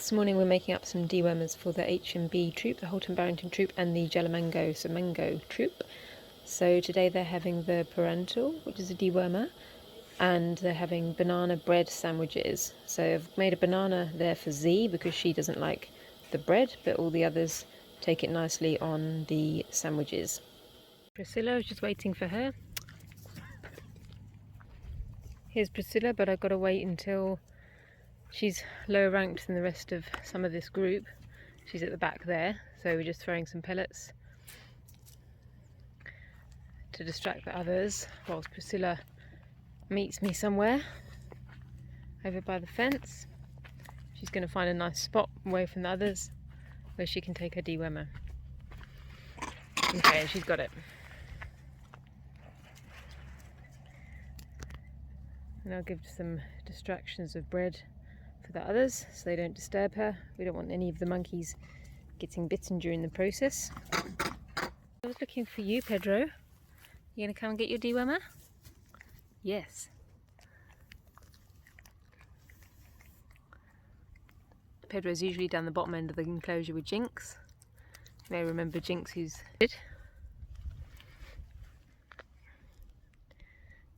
This morning we're making up some dewormers for the H&B troop, the Holton Barrington troop, and the Jalamango Semango troop. So today they're having the parental, which is a dewormer, and they're having banana bread sandwiches. So I've made a banana there for Z because she doesn't like the bread, but all the others take it nicely on the sandwiches. Priscilla, I was just waiting for her. Here's Priscilla, but I've got to wait until she's lower ranked than the rest of some of this group. She's at the back there, so we're just throwing some pellets to distract the others whilst Priscilla meets me somewhere over by the fence. She's going to find a nice spot away from the others where she can take her dewormer. Okay, she's got it. And I'll give some distractions of bread for the others so they don't disturb her. We don't want any of the monkeys getting bitten during the process. I was looking for you, Pedro. You gonna come and get your dewormer? Yes. Pedro's usually down the bottom end of the enclosure with Jinx. You may remember Jinx, who's good.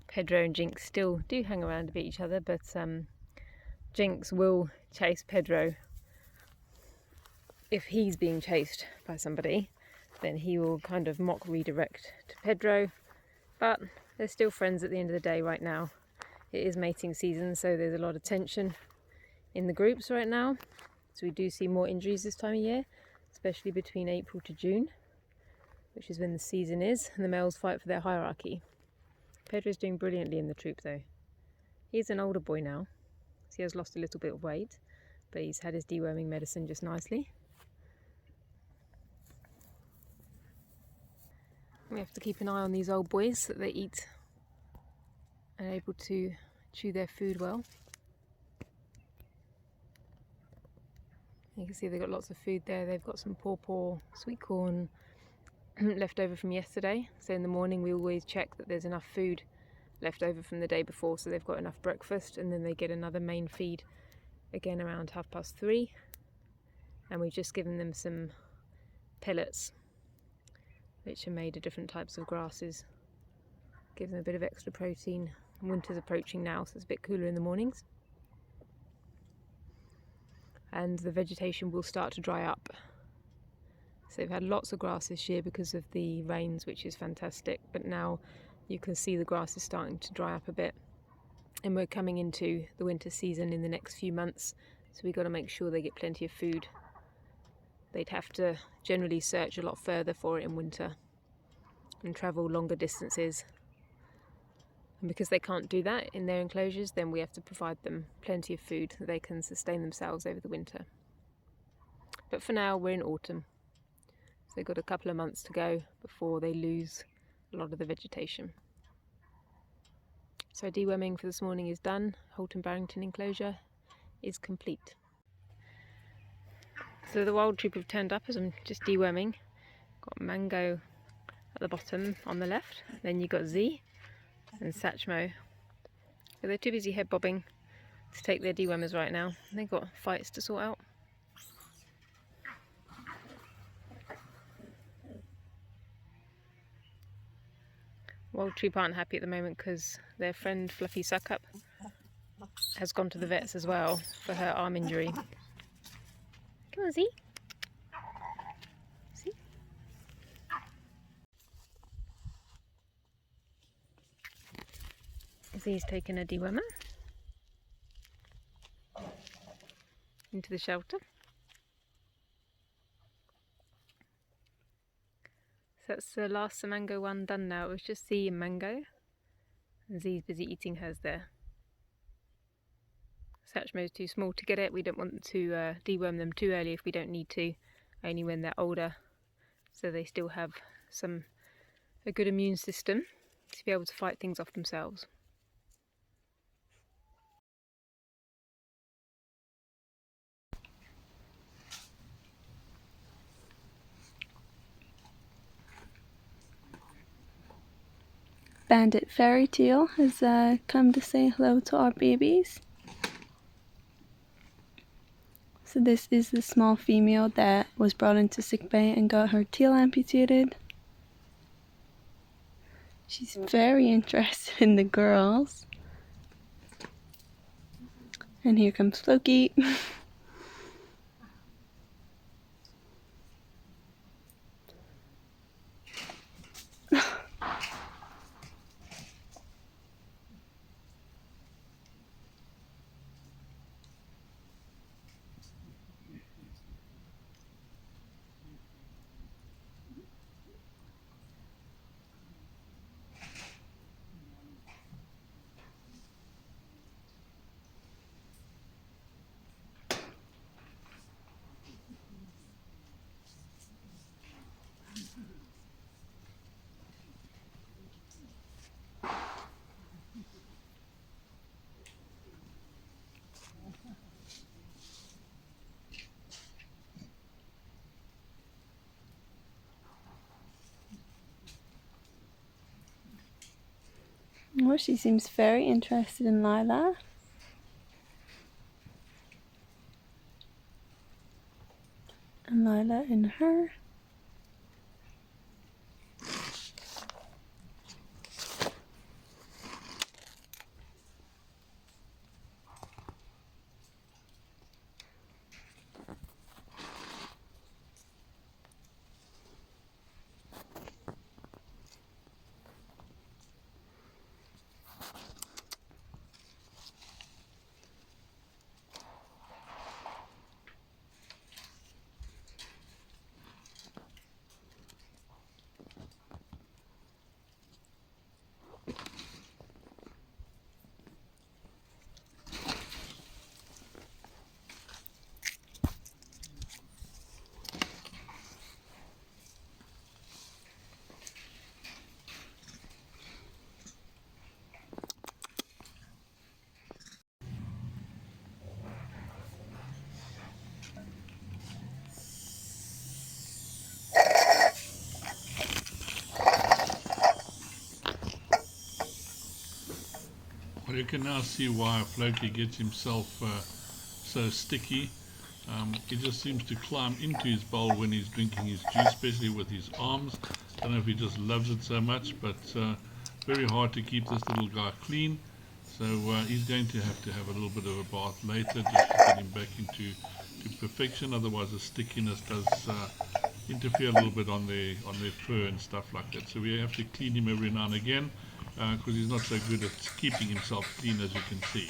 Pedro and Jinx still do hang around a bit each other, but Jinx will chase Pedro. If he's being chased by somebody, then he will kind of mock redirect to Pedro, but they're still friends at the end of the day right now. It is mating season, so there's a lot of tension in the groups right now. So we do see more injuries this time of year, especially between April to June, which is when the season is, and the males fight for their hierarchy. Pedro's doing brilliantly in the troop though. He's an older boy now. He has lost a little bit of weight, but he's had his deworming medicine just nicely. We have to keep an eye on these old boys so that they eat and are able to chew their food well. You can see they've got lots of food there. They've got some pawpaw sweet corn left over from yesterday. So in the morning we always check that there's enough food left over from the day before, so they've got enough breakfast, and then they get another main feed again around 3:30. And we've just given them some pellets which are made of different types of grasses. Give them a bit of extra protein. Winter's approaching now, so it's a bit cooler in the mornings. And the vegetation will start to dry up. So they've had lots of grass this year because of the rains, which is fantastic, but now you can see the grass is starting to dry up a bit. And we're coming into the winter season in the next few months, so we've got to make sure they get plenty of food. They'd have to generally search a lot further for it in winter and travel longer distances. And because they can't do that in their enclosures, then we have to provide them plenty of food so they can sustain themselves over the winter. But for now, we're in autumn. So they've got a couple of months to go before they lose a lot of the vegetation. So deworming for this morning is done. Holton Barrington enclosure is complete. So the wild troop have turned up as I'm just deworming. Got Mango at the bottom on the left, then you've got Z and Satchmo. So they're too busy head bobbing to take their dewormers right now. They've got fights to sort out. Wild troop aren't happy at the moment because their friend Fluffy Suckup has gone to the vets as well for her arm injury. Come on, Z. See? Z's taken a dewormer into the shelter. So that's the last Semango one done now. It was just Z and Mango, and Z's busy eating hers there. Satchmo's too small to get it. We don't want to deworm them too early if we don't need to, only when they're older, so they still have a good immune system to be able to fight things off themselves. Bandit Fairy Tale has come to say hello to our babies. So this is the small female that was brought into sickbay and got her tail amputated. She's very interested in the girls. And here comes Floki. Oh, she seems very interested in Lila. And Lila in her. Well, you can now see why Floki gets himself so sticky. He just seems to climb into his bowl when he's drinking his juice, especially with his arms. I don't know if he just loves it so much, but very hard to keep this little guy clean. So he's going to have a little bit of a bath later just to get him back into perfection. Otherwise the stickiness does interfere a little bit on their fur and stuff like that. So we have to clean him every now and again because he's not so good at keeping himself clean, as you can see.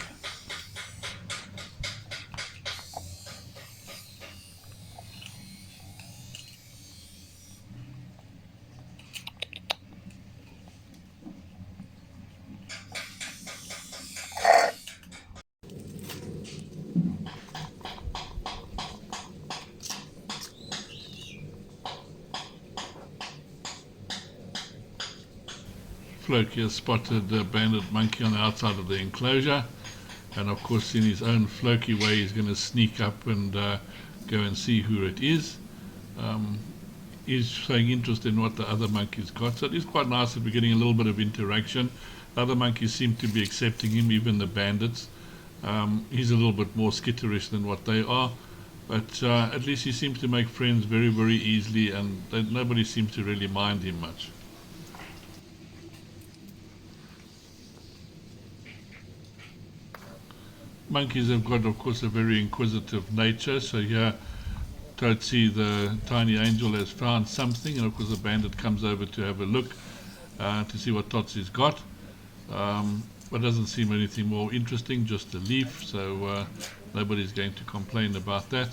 Floki has spotted the bandit monkey on the outside of the enclosure, and of course in his own Floki way he's going to sneak up and go and see who it is. He's showing interest in what the other monkeys got, so it is quite nice that we're getting a little bit of interaction. The other monkeys seem to be accepting him, even the bandits. He's a little bit more skitterish than what they are, but at least he seems to make friends very, very easily, and nobody seems to really mind him much. Monkeys have got, of course, a very inquisitive nature. So here, Totsy, the tiny angel, has found something, and of course the bandit comes over to have a look to see what Totsy's got. But doesn't seem anything more interesting, just a leaf, so nobody's going to complain about that.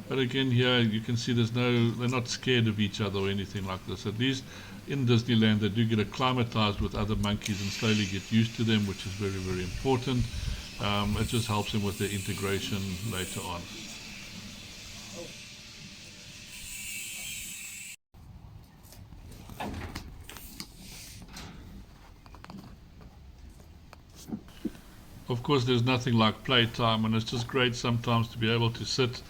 But again, here you can see they're not scared of each other or anything like this. At least in Disneyland they do get acclimatized with other monkeys and slowly get used to them, which is very, very important. It just helps them with their integration later on. Of course, there's nothing like playtime, and it's just great sometimes to be able to sit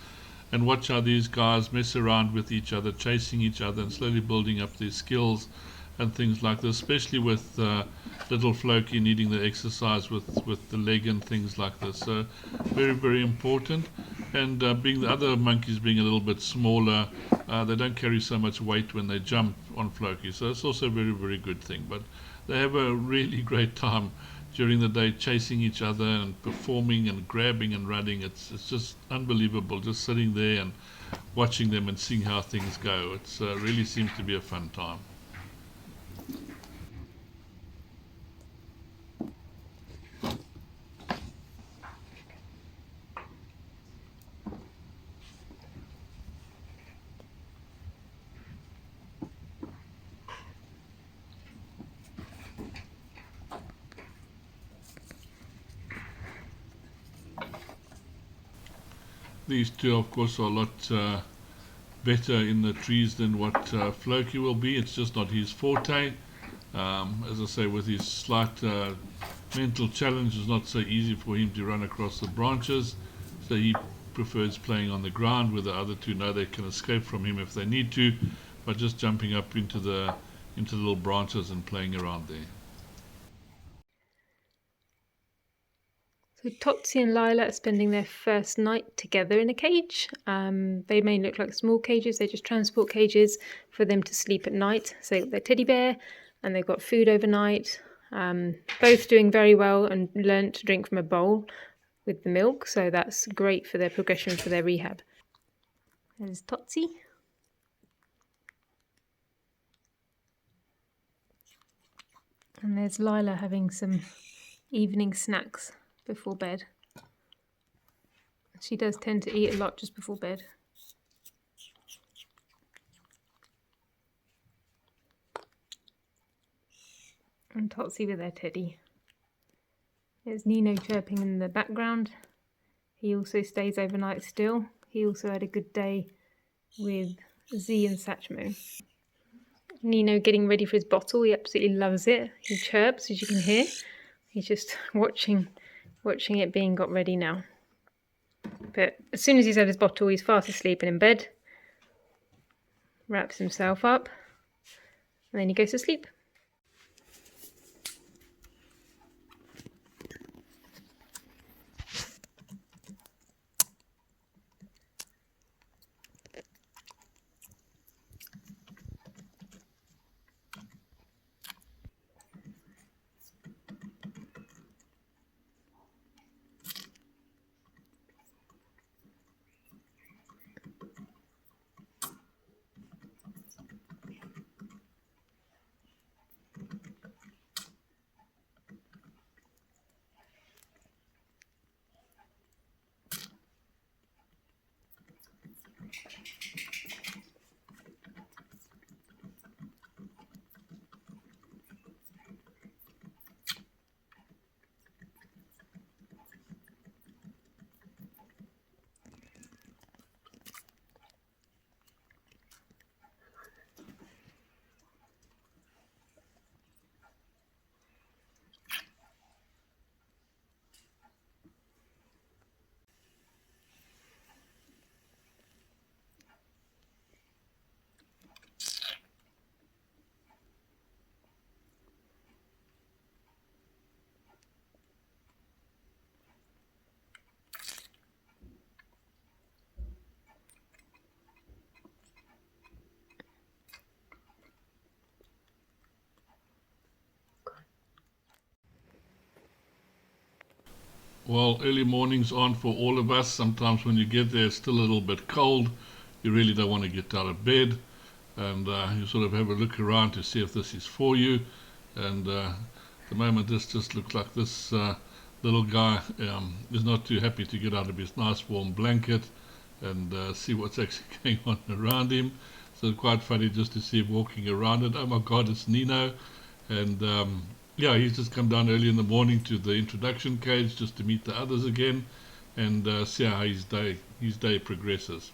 and watch how these guys mess around with each other, chasing each other and slowly building up their skills and things like this, especially with little Floki needing the exercise with the leg and things like this. So very, very important. And being the other monkeys being a little bit smaller, they don't carry so much weight when they jump on Floki. So it's also a very, very good thing. But they have a really great time during the day chasing each other and performing and grabbing and running. It's just unbelievable just sitting there and watching them and seeing how things go. It really seems to be a fun time. These two, of course, are a lot better in the trees than what Floki will be. It's just not his forte. As I say, with his slight mental challenge, it's not so easy for him to run across the branches. So he prefers playing on the ground, where the other two know they can escape from him if they need to, but just jumping up into the little branches and playing around there. So Totsy and Lila are spending their first night together in a cage. They may look like small cages, they're just transport cages for them to sleep at night. So they've got their teddy bear and they've got food overnight. Both doing very well and learnt to drink from a bowl with the milk, so that's great for their progression for their rehab. There's Totsy. And there's Lila having some evening snacks before bed. She does tend to eat a lot just before bed. And Totsy with their teddy. There's Nino chirping in the background. He also stays overnight still. He also had a good day with Z and Satchmo. Nino getting ready for his bottle. He absolutely loves it. He chirps, as you can hear. He's just watching it being got ready now. But as soon as he's had his bottle, he's fast asleep and in bed. Wraps himself up. And then he goes to sleep. Well, early mornings aren't for all of us. Sometimes when you get there, it's still a little bit cold. You really don't want to get out of bed. And you sort of have a look around to see if this is for you. And at the moment, this just looks like this little guy is not too happy to get out of his nice warm blanket and see what's actually going on around him. So it's quite funny just to see him walking around it. Oh my God, it's Nino. And yeah, he's just come down early in the morning to the introduction cage just to meet the others again and see how his day progresses.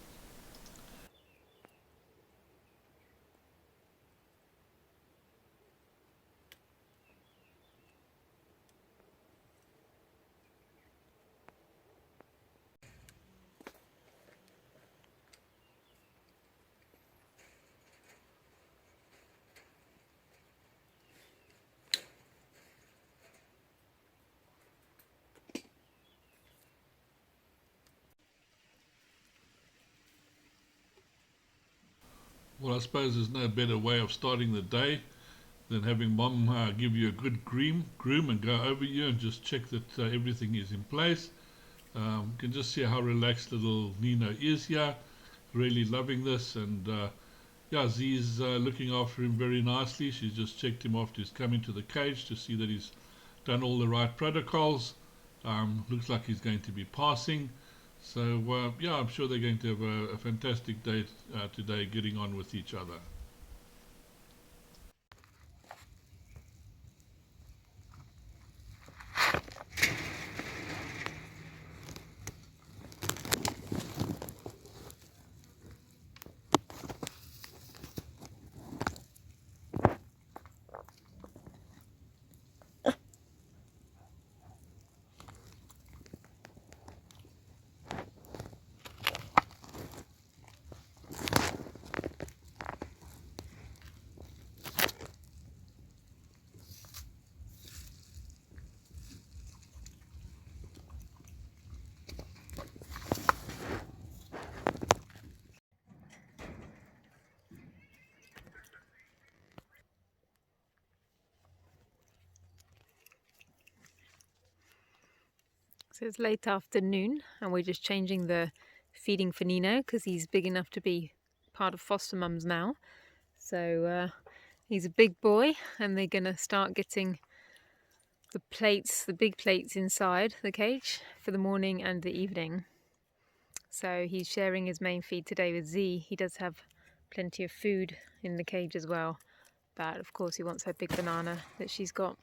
Well, I suppose there's no better way of starting the day than having Mom give you a good groom and go over you and just check that everything is in place. You can just see how relaxed little Nino is here, really loving this, and yeah, Z's looking after him very nicely. She's just checked him after he's come into the cage to see that he's done all the right protocols. Looks like he's going to be passing. So yeah, I'm sure they're going to have a fantastic day today, getting on with each other. So it's late afternoon and we're just changing the feeding for Nino because he's big enough to be part of foster mums now. So he's a big boy and they're going to start getting the plates, the big plates inside the cage for the morning and the evening. So he's sharing his main feed today with Z. He does have plenty of food in the cage as well, but of course he wants her big banana that she's got.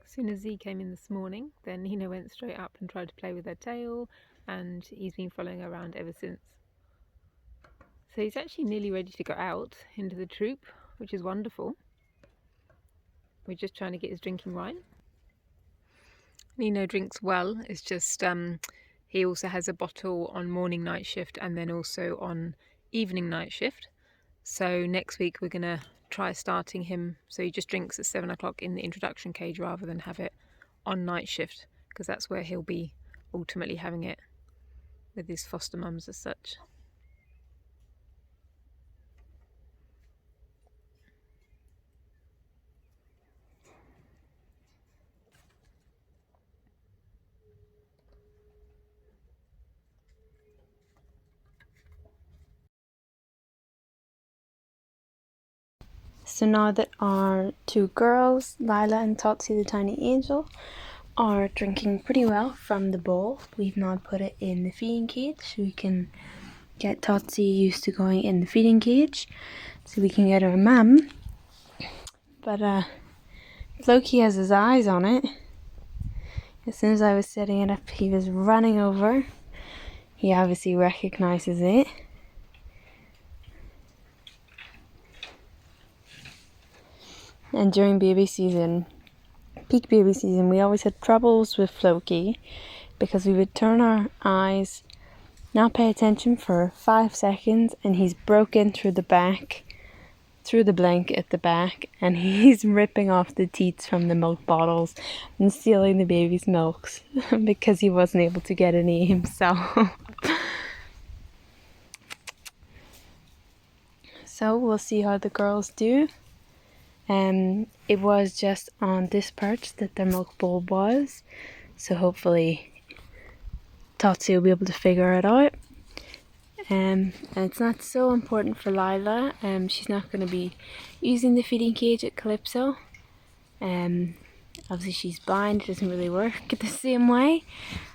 As soon as Z came in this morning, then Nina went straight up and tried to play with her tail, and he's been following her around ever since. So he's actually nearly ready to go out into the troop, which is wonderful. We're just trying to get his drinking right. Nino drinks well, it's just he also has a bottle on morning night shift and then also on evening night shift. So next week we're going to try starting him so he just drinks at 7 o'clock in the introduction cage rather than have it on night shift, because that's where he'll be ultimately having it with his foster mums as such. So now that our two girls, Lila and Totsy the tiny angel, are drinking pretty well from the bowl, we've now put it in the feeding cage so we can get Totsy used to going in the feeding cage so we can get her mum. But Floki has his eyes on it. As soon as I was setting it up, he was running over. He obviously recognizes it. And during baby season, peak baby season, we always had troubles with Floki because we would turn our eyes, not pay attention for 5 seconds, and he's broken through the back, through the blanket at the back, and he's ripping off the teats from the milk bottles and stealing the baby's milks because he wasn't able to get any himself. So we'll see how the girls do. It was just on this perch that their milk bowl was, so hopefully Totsy will be able to figure it out. And it's not so important for Lila. She's not going to be using the feeding cage at Calypso. Obviously she's blind, it doesn't really work the same way.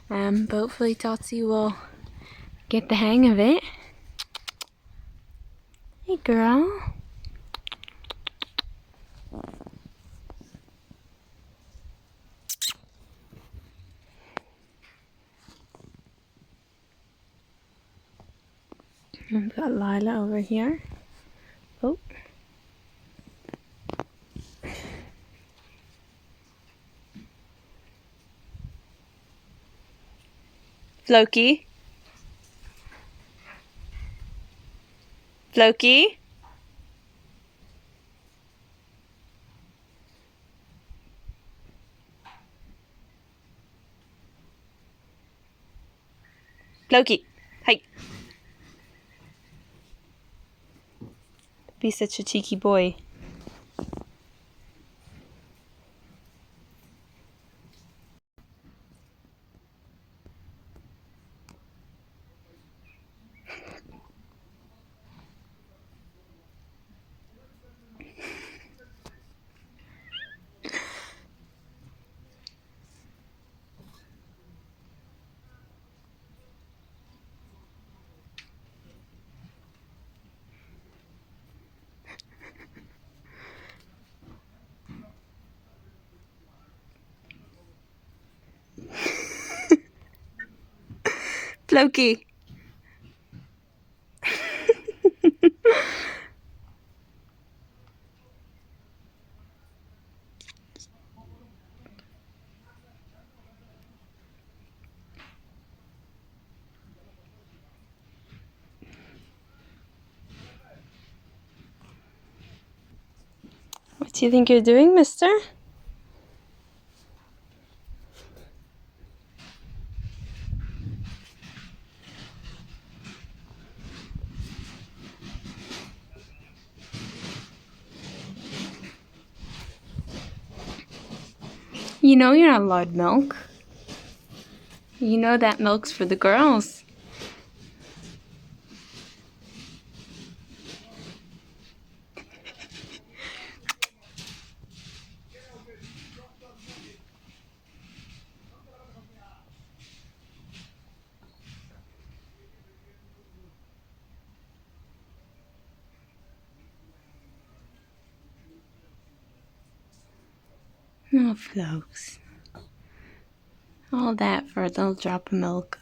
But hopefully Totsy will get the hang of it. Hey girl. We've got Lila over here. Oh. Floki. Floki. Floki. Hi. Be such a cheeky boy. Floki. What do you think you're doing, mister? You know you're not allowed milk. You know that milk's for the girls. Oh, Flokes. All that for a little drop of milk.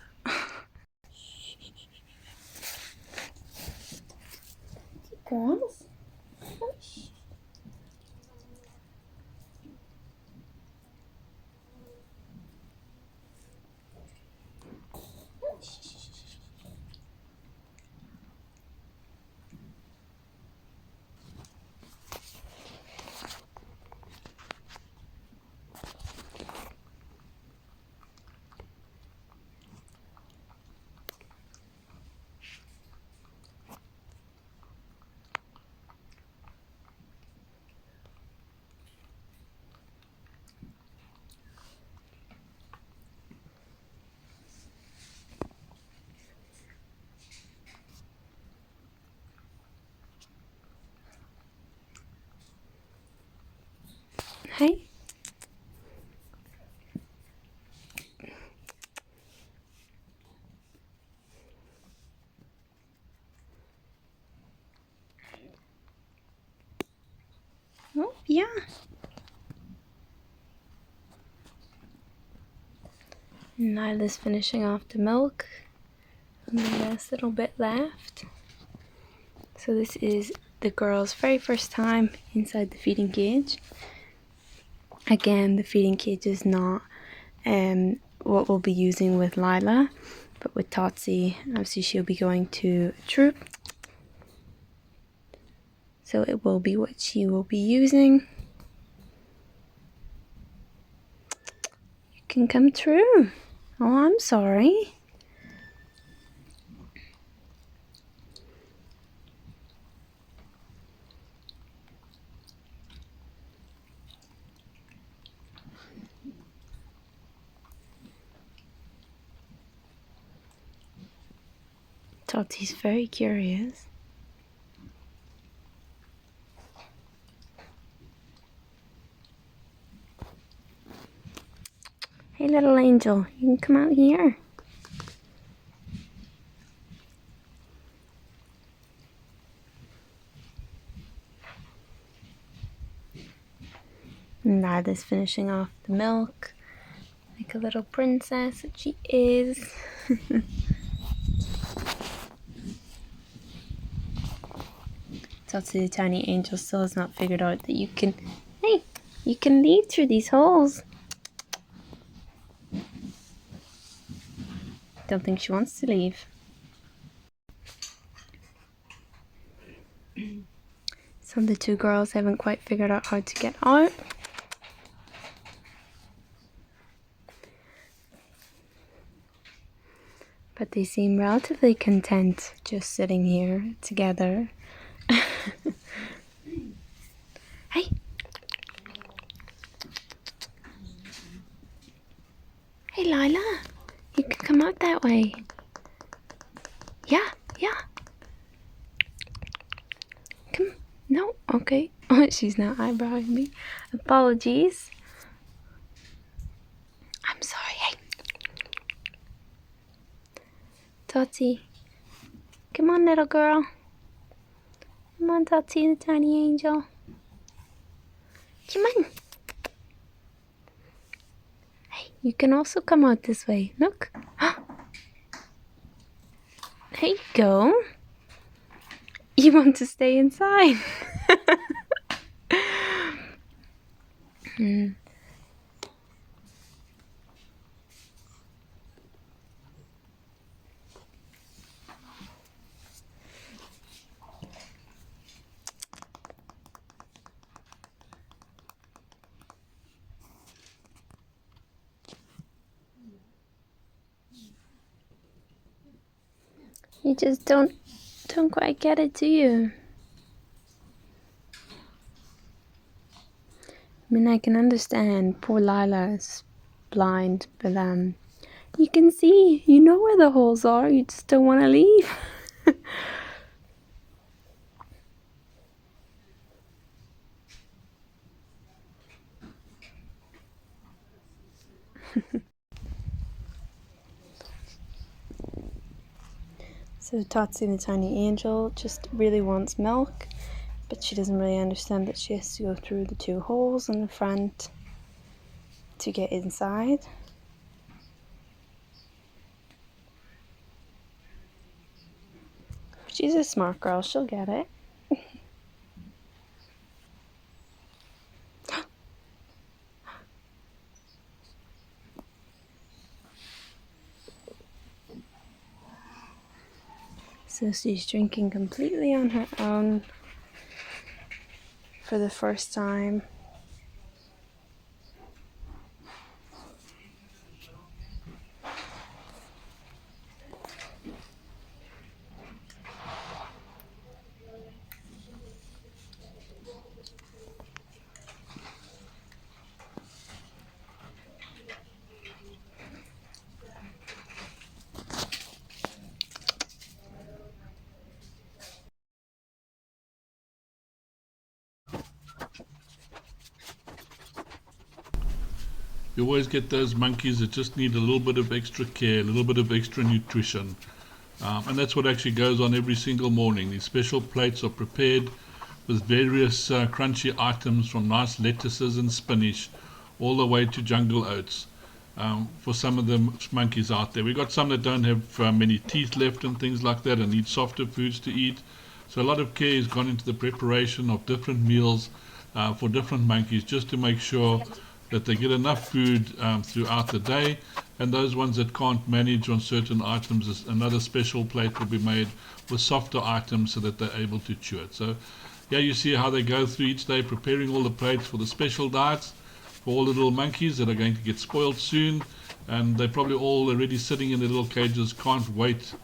Girls? Hey. Oh, yeah. Nyla's finishing off the milk. And the last little bit left. So this is the girl's very first time inside the feeding cage. Again, the feeding cage is not what we'll be using with Lila, but with Totsy, obviously she'll be going to a troop. So it will be what she will be using. You can come through. Oh, I'm sorry. Totsy's very curious. Hey little angel, you can come out here. Nyla's finishing off the milk like a little princess that she is. Totsy the tiny angel still has not figured out that you can, hey, you can leave through these holes. Don't think she wants to leave. So the two girls haven't quite figured out how to get out. But they seem relatively content just sitting here together. Hey! Hey Lila! You can come out that way. Yeah, yeah. Come. No, okay. Oh, she's not eyebrowing me. Apologies. I'm sorry. Hey. Totsy. Come on, little girl. Come on, Totsy, the tiny angel. Come on. Hey, you can also come out this way. Look. There you go. You want to stay inside. You just don't quite get it, do you? I mean, I can understand poor Lila is blind, but you can see, you know where the holes are, you just don't want to leave. So Totsy the tiny angel just really wants milk, but she doesn't really understand that she has to go through the two holes in the front to get inside. She's a smart girl, she'll get it. So she's drinking completely on her own for the first time. You always get those monkeys that just need a little bit of extra care, a little bit of extra nutrition. And that's what actually goes on every single morning. These special plates are prepared with various crunchy items, from nice lettuces and spinach all the way to jungle oats. For some of the monkeys out there, we've got some that don't have many teeth left and things like that and need softer foods to eat. So a lot of care has gone into the preparation of different meals for different monkeys, just to make sure that they get enough food throughout the day. And those ones that can't manage on certain items, another special plate will be made with softer items so that they're able to chew it. So here you see how they go through each day, preparing all the plates for the special diets for all the little monkeys that are going to get spoiled soon. And they're probably all already sitting in their little cages, can't wait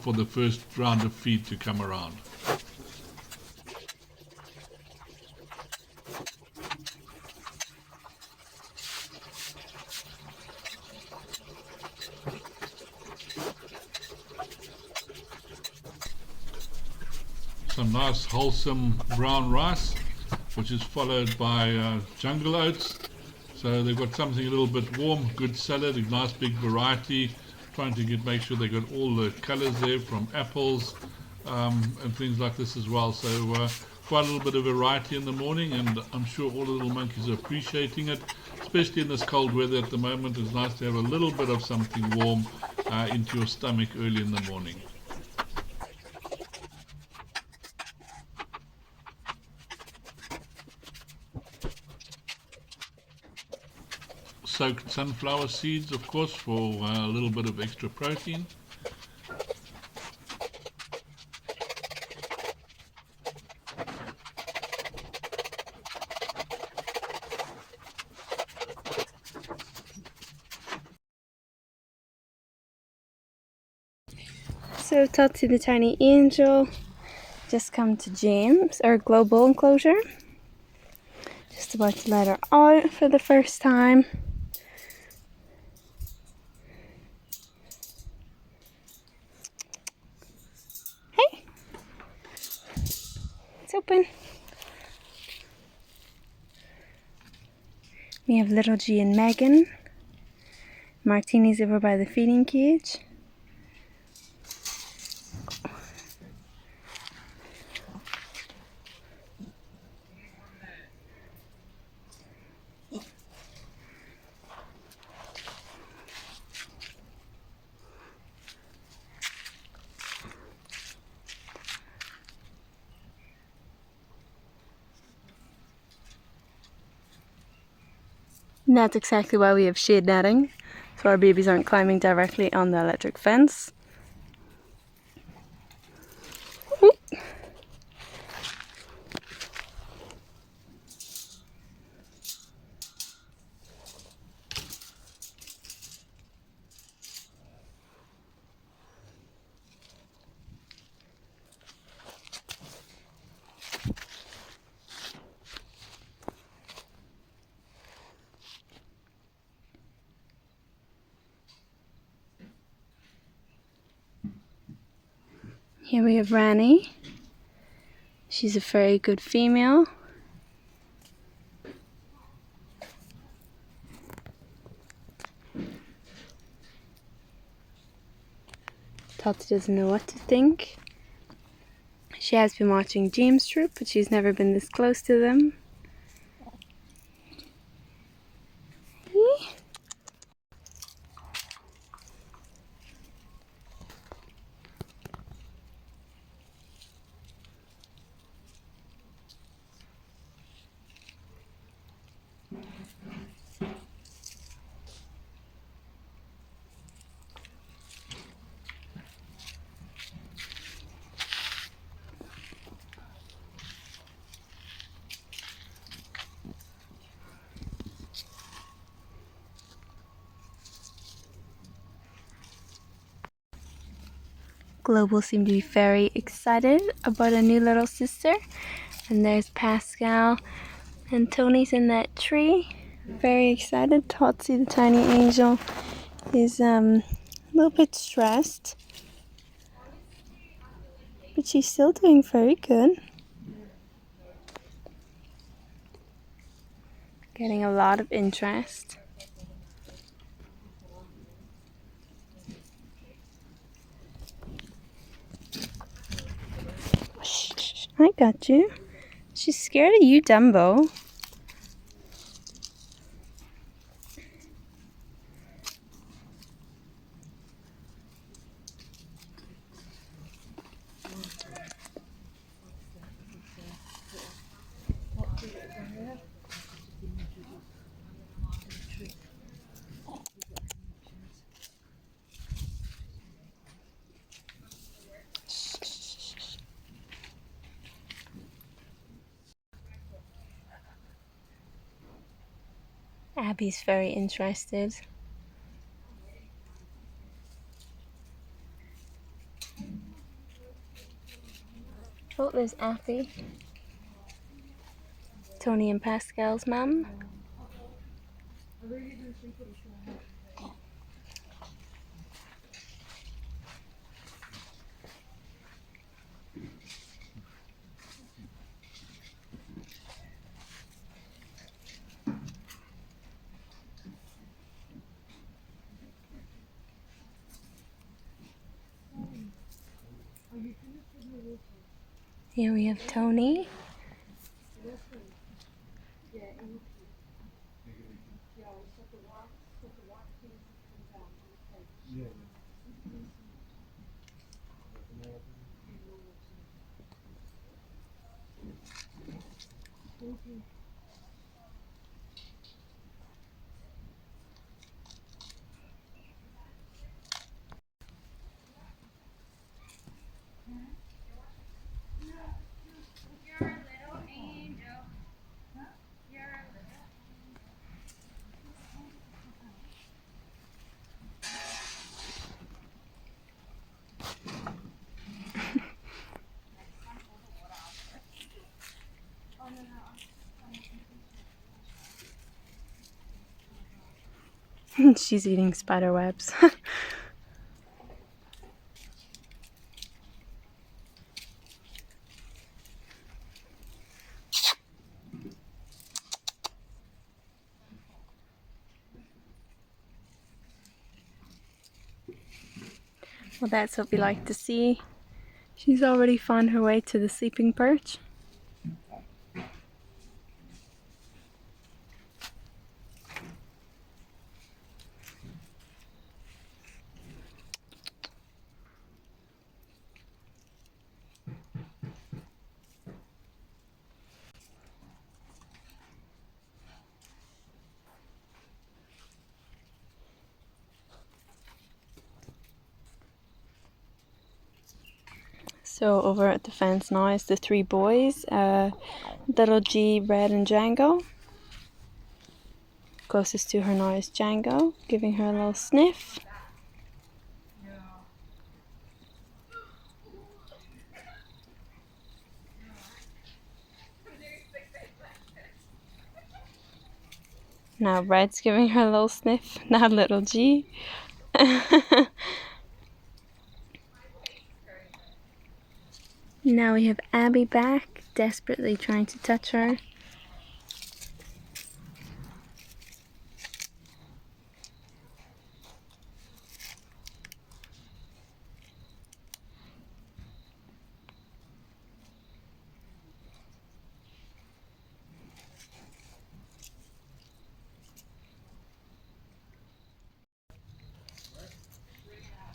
for the first round of feed to come around. Some nice wholesome brown rice, which is followed by jungle oats. So they've got something a little bit warm, good salad, a nice big variety, trying to make sure they got all the colors there, from apples and things like this as well. So quite a little bit of variety in the morning, and I'm sure all the little monkeys are appreciating it, especially in this cold weather at the moment. It's nice to have a little bit of something warm into your stomach early in the morning. soaked sunflower seeds, of course, for a little bit of extra protein. So Totsy the tiny angel just come to James, our global enclosure. Just about to let her out for the first time. Hey! It's open. We have little G and Megan. Martini's over by the feeding cage. And that's exactly why we have shade netting, so our babies aren't climbing directly on the electric fence. Whoop. Here we have Rani. She's a very good female. Totsy doesn't know what to think. She has been watching James Troop, but she's never been this close to them. Global seem to be very excited about a new little sister. And there's Pascal and Tony's in that tree. Very excited. Totsy the tiny angel is a little bit stressed, but she's still doing very good. Getting a lot of interest. Shh, I got you. She's scared of you, Dumbo. Abby's very interested. Oh, there's Abby. Tony and Pascal's mum. Here we have Tony. She's eating spider webs. Well, that's what we like to see. She's already found her way to the sleeping perch. So over at the fence now is the three boys, Little G, Red and Django. Closest to her now is Django, giving her a little sniff. Now Red's giving her a little sniff, now Little G. Now we have Abby back, desperately trying to touch her.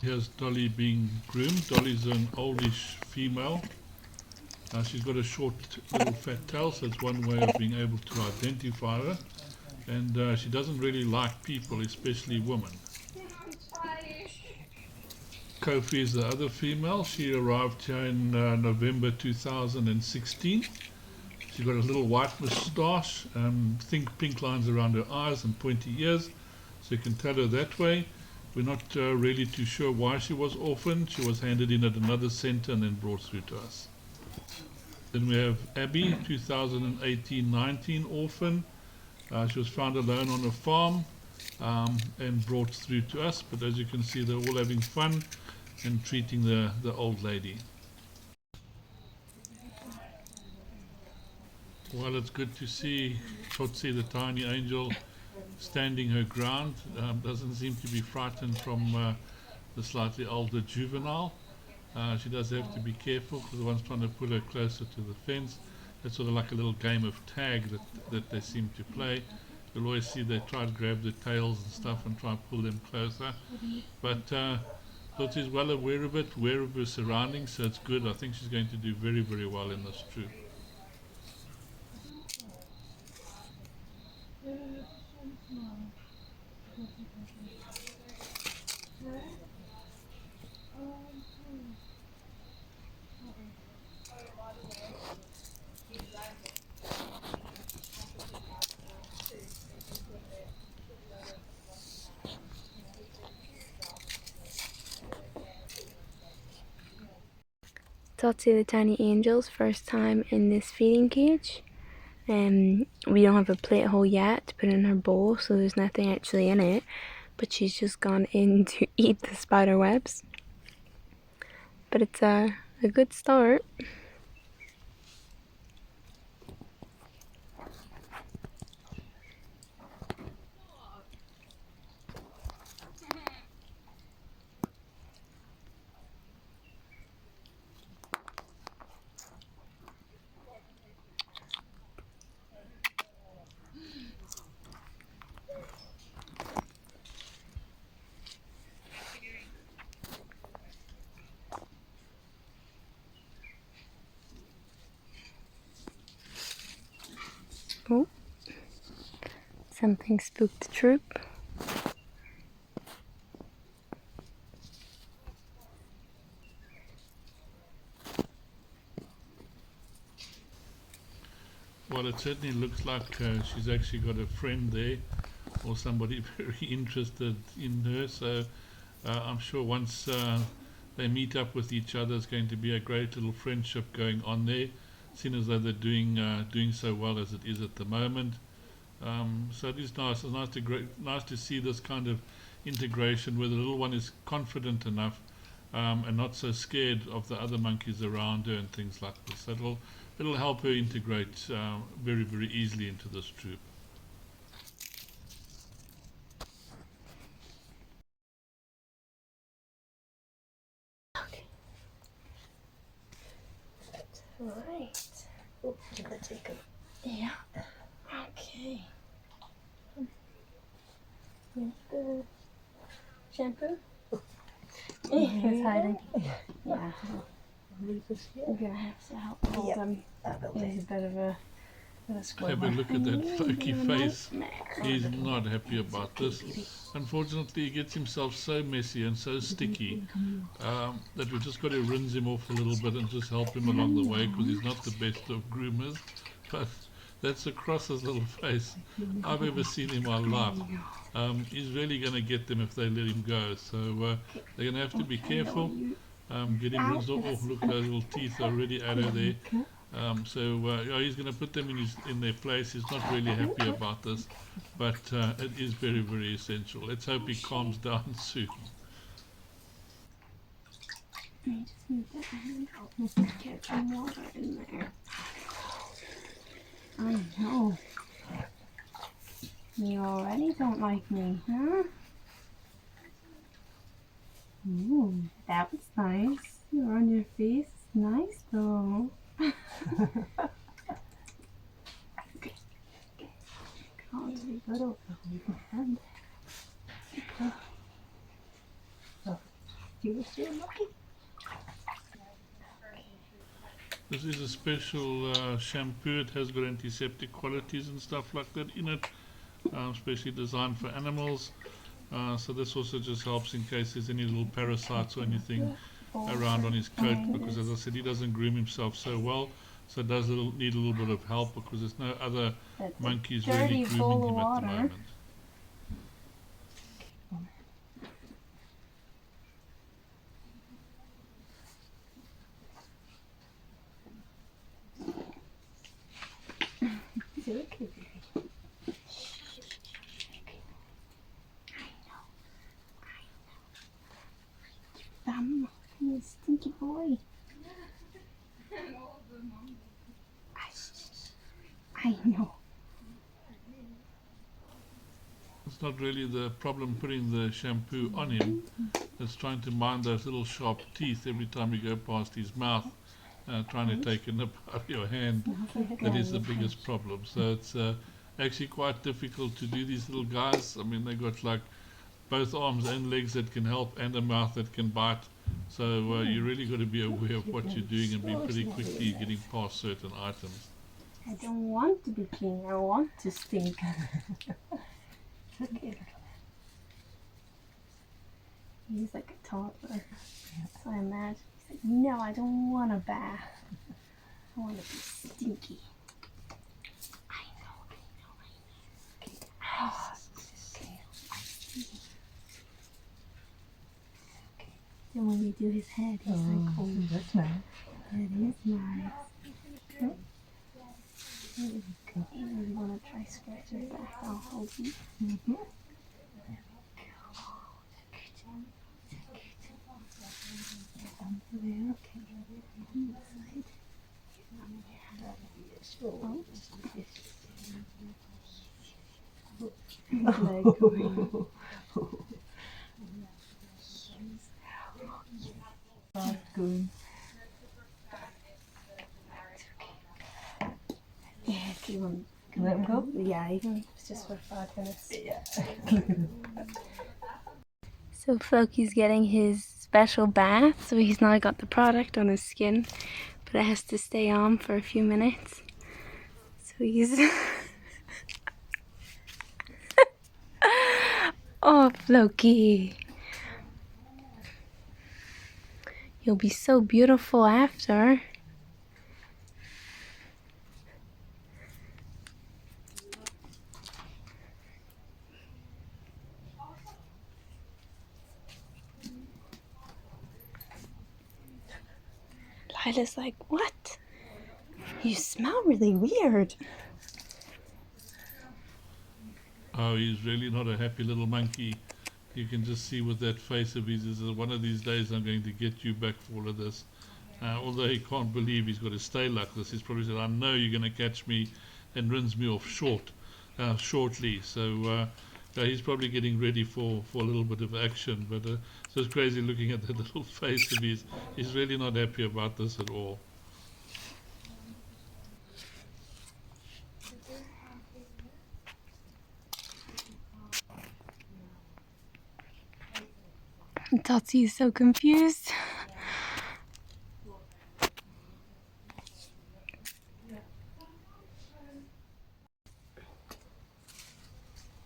Here's Dolly being groomed. Dolly's an oldish female. She's got a short little fat tail, so it's one way of being able to identify her. And she doesn't really like people, especially women. Kofi is the other female. She arrived here in November 2016. She's got a little white moustache, pink lines around her eyes and pointy ears, so you can tell her that way. We're not really too sure why she was orphaned. She was handed in at another center and then brought through to us. Then we have Abby, 2018-19 orphan. She was found alone on a farm and brought through to us. But as you can see, they're all having fun and treating the old lady. Well, it's good to see Totsy, the tiny angel, standing her ground. Doesn't seem to be frightened from the slightly older juvenile. She does have to be careful because the one's trying to pull her closer to the fence. It's sort of like a little game of tag that they seem to play. You'll always see they try to grab their tails and stuff and try and pull them closer. But Totsy's well aware of it, aware of her surroundings, so it's good. I think she's going to do very, very well in this troop. Totsy the tiny angel's first time in this feeding cage. We don't have a plate hole yet to put in her bowl, so there's nothing actually in it, but she's just gone in to eat the spider webs. But it's a good start. Oh, something spooked the troop. Well, it certainly looks like she's actually got a friend there or somebody very interested in her. So I'm sure once they meet up with each other, it's going to be a great little friendship going on there, seeing as though they're doing so well as it is at the moment. So it is nice. It's nice to see this kind of integration where the little one is confident enough and not so scared of the other monkeys around her and things like this. So it'll help her integrate very, very easily into this troop. Okay. Right. Oh, you gotta take a... Yeah. Okay. Here's the shampoo. It's hiding. Yeah. You're gonna have to help hold him. He's a bit of a squirrel. Have a look at that Floki face. He's not happy about this. Unfortunately, he gets himself so messy and so sticky that we've just got to rinse him off a little bit and just help him along the way, because he's not the best of groomers. But that's the crossest little face I've ever seen in my life. He's really going to get them if they let him go. So they're going to have to be careful. Get him rinsed off. Oh, look, those little teeth are already out of there. Yeah, he's going to put them in their place. He's not really happy about this, but it is very, very essential. Let's hope he calms down soon. I just need that hand out. Get some water in there. I know. You already don't like me, huh? Ooh, that was nice. You're on your face. Nice though. Okay. Oh, to be good over your hand. You still looking? This is a special shampoo. It has got antiseptic qualities and stuff like that in it, especially designed for animals. So this also just helps in case there's any little parasites or anything around on his coat, because as I said, he doesn't groom himself so well, so it does need a little bit of help, because there's no other monkeys really grooming him at the moment. You stinky boy. I know. It's not really the problem putting the shampoo on him. It's trying to mind those little sharp teeth every time you go past his mouth, trying to take a nip out of your hand. That is the biggest problem. So it's actually quite difficult to do these little guys. I mean, they got like both arms and legs that can help, and a mouth that can bite. So you really got to be aware of what you're doing and be pretty quickly getting past certain items. I don't want to be clean. I want to stink. Okay. He's like a toddler. So I imagine he's like, no, I don't want a bath. I want to be stinky. I know. Okay. Oh, okay. Then when we do his head, he's like, oh, that's nice. that is nice. There we go. You want to try scratch your back? I'll hold you. Mm-hmm. There, okay. On this side. Good. Yeah, if you want. Can let him go? Yeah, even it's just for 5 minutes. Yeah. So Floki's getting his special bath, so he's now got the product on his skin, but it has to stay on for a few minutes. So he's... Oh, Floki. You'll be so beautiful after. Lila's like, what? You smell really weird. Oh, he's really not a happy little monkey. You can just see with that face of his, one of these days I'm going to get you back for all of this. Although he can't believe he's got to stay like this, he's probably said, I know you're going to catch me and rinse me off shortly. So he's probably getting ready for a little bit of action. But so it's crazy looking at that little face of his. He's really not happy about this at all. Totsy is so confused.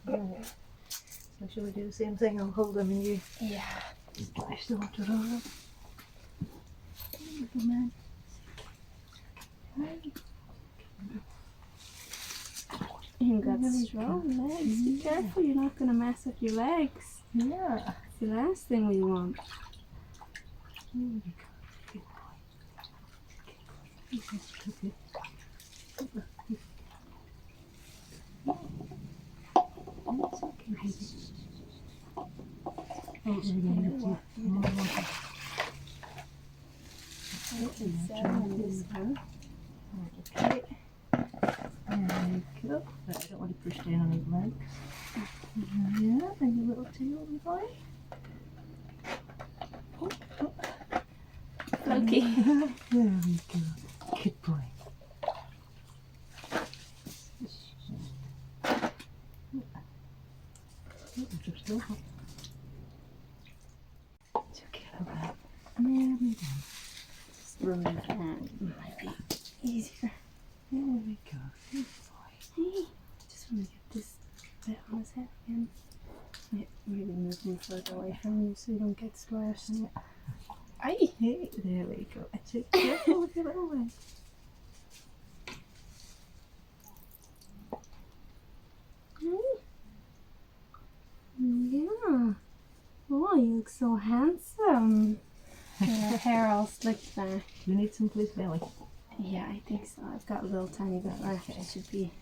So shall we do the same thing? I'll hold them and you Yeah. splash the water on them. Little man. You've got strong legs. Be careful, you're not going to mess up your legs. Yeah. It's the last thing we want. There we go. Good boy. Good boy. It's okay, baby. Oh, we're going to more water. This one. Okay. There we go. Right, I don't want to push down on his legs. Yeah, and your little tail, my boy. Oh, oh. Floki. There we go. Good boy. It's okay, alright. There we go. Just run that hand. Might be easier. There we go. Good boy. Hey, just want to get this bit on his head again. Yeah, maybe move him further away from you so you don't get squashed. Aye! Hey, there we go. That's it. Careful with your little leg. Yeah. Oh, you look so handsome. Your hair all slicked back. You need some loose belly. Yeah, I think so. I've got a little tiny bit left. It should be.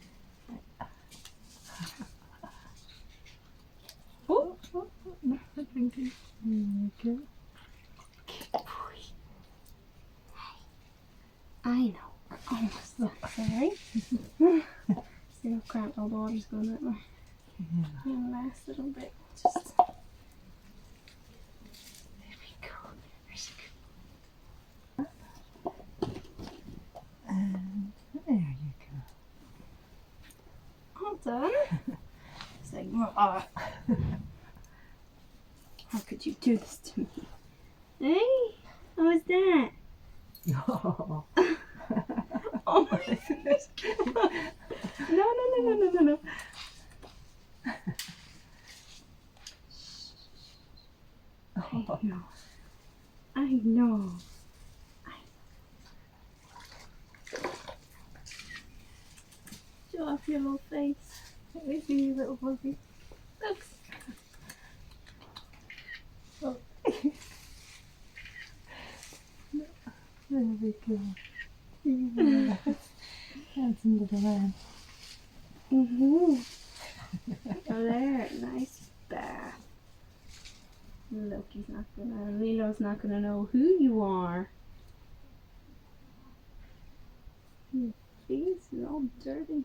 Oh, no, the drinking. There we go. Good boy. I know. We're almost done. Sorry. See how crap all the water's going that way. Yeah. And last little bit. Just. There we go. There's a good. And there you go. All done. It's like, how could you do this to me? Hey, how was that? Oh. Oh my goodness. No. I know. Show off your little face. Let me see you, little buggy. Oops. Oh. There we go. Yeah. Handsome little man. Oh there, nice bath. Loki's not gonna, Lilo's not gonna know who you are. Your face is all dirty.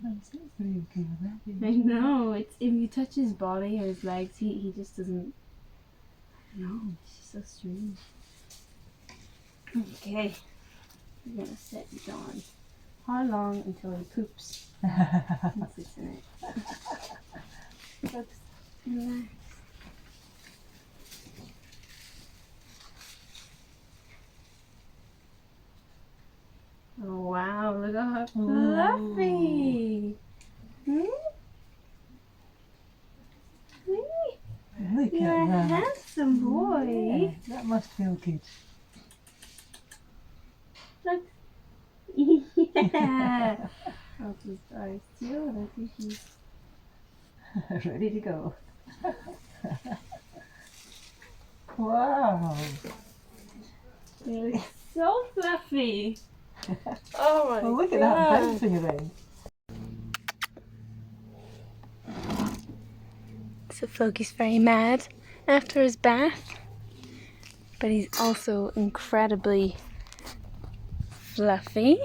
I'm so very good at that. I know, it's if you touch his body or his legs, he just doesn't. No, it's so strange. Okay, we're gonna set it on. How long until he poops and sits in it? Oops. Relax. Oh wow, look at how fluffy! Hmm? Look You're a at that. handsome boy. Yeah, that must feel good. Look. Yeah. I'll just eyes too, and I think he's Ready to go. Wow. so fluffy. Oh my Well, look at that bouncing around. So Floki's very mad after his bath, but he's also incredibly fluffy.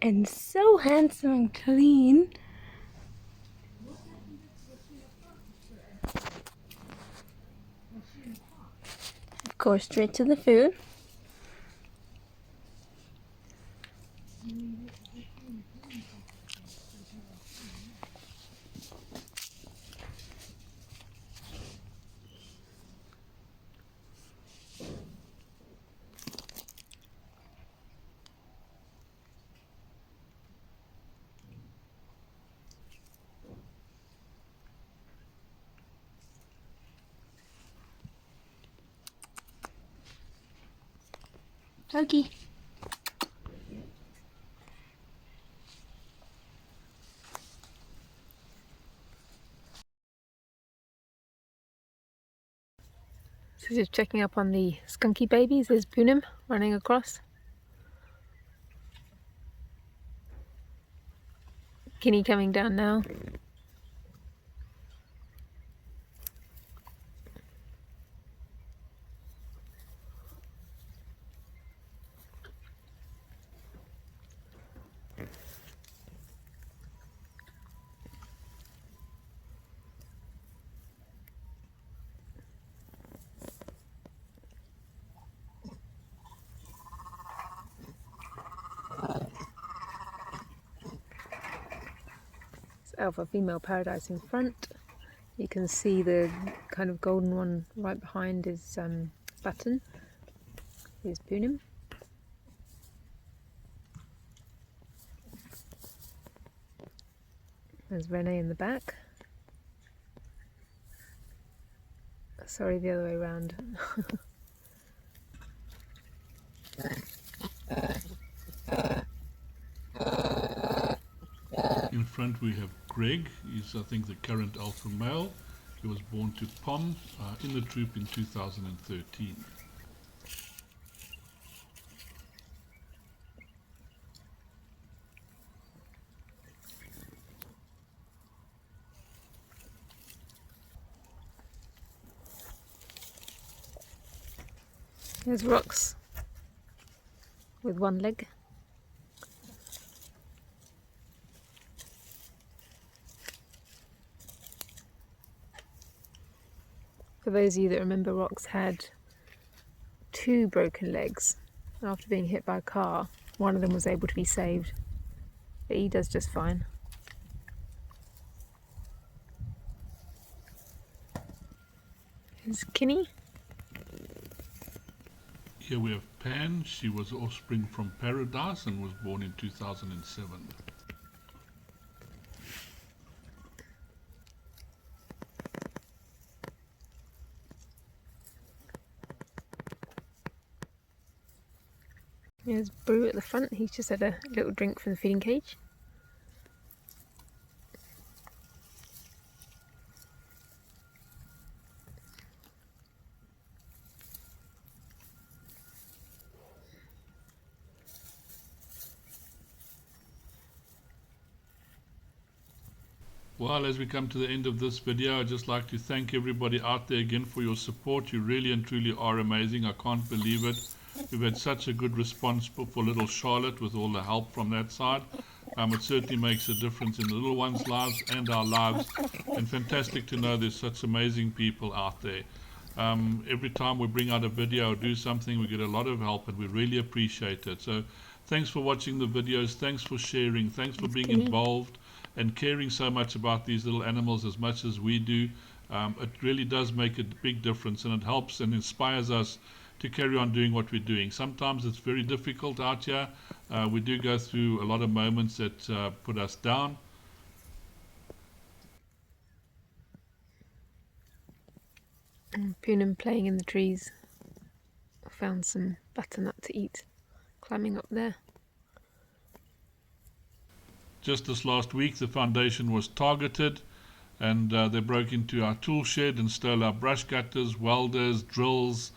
And so handsome and clean. Of course, straight to the food. Toki. So just checking up on the Skunkey babies. There's Poonim running across. Kinney coming down now. Alpha female paradise in front. You can see the kind of golden one right behind is button. Here's Poonim. There's Renee in the back. Sorry, the other way around. In front we have Greg. He's, I think, the current alpha male. He was born to Pom in the troop in 2013. There's Rox with one leg. For those of you that remember, Rox had 2 broken legs after being hit by a car. One of them was able to be saved, but he does just fine. Here's Kinney. Here we have Pan. She was offspring from Paradise and was born in 2007. Here's Brew at the front. He's just had a little drink from the feeding cage. Well, as we come to the end of this video, I'd just like to thank everybody out there again for your support. You really and truly are amazing. I can't believe it. We've had such a good response for little Charlotte with all the help from that side. It certainly makes a difference in the little ones' lives and our lives. And fantastic to know there's such amazing people out there. Every time we bring out a video or do something, we get a lot of help and we really appreciate it. So thanks for watching the videos. Thanks for sharing. Thanks for being involved and caring so much about these little animals as much as we do. It really does make a big difference, and it helps and inspires us to carry on doing what we're doing. Sometimes it's very difficult out here. We do go through a lot of moments that put us down. Poonim playing in the trees. Found some butternut to eat, climbing up there. Just this last week, the foundation was targeted. and they broke into our tool shed and stole our brush cutters, welders, drills,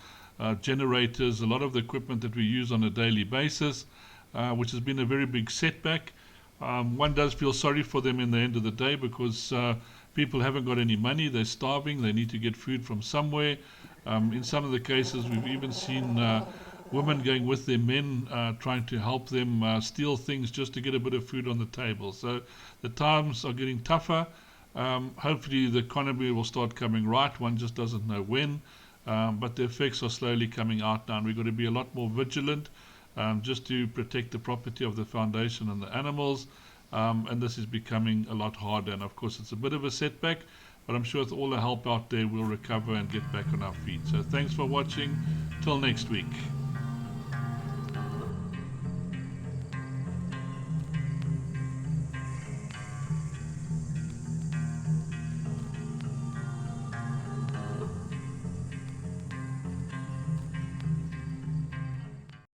generators, a lot of the equipment that we use on a daily basis, which has been a very big setback. One does feel sorry for them in the end of the day, because people haven't got any money, they're starving, they need to get food from somewhere. In some of the cases, we've even seen women going with their men, trying to help them steal things just to get a bit of food on the table. So the times are getting tougher. Hopefully the economy will start coming right. One just doesn't know when. But the effects are slowly coming out now, and we've got to be a lot more vigilant, just to protect the property of the foundation and the animals. And this is becoming a lot harder, and of course it's a bit of a setback, but I'm sure with all the help out there we'll recover and get back on our feet. So thanks for watching. Till next week.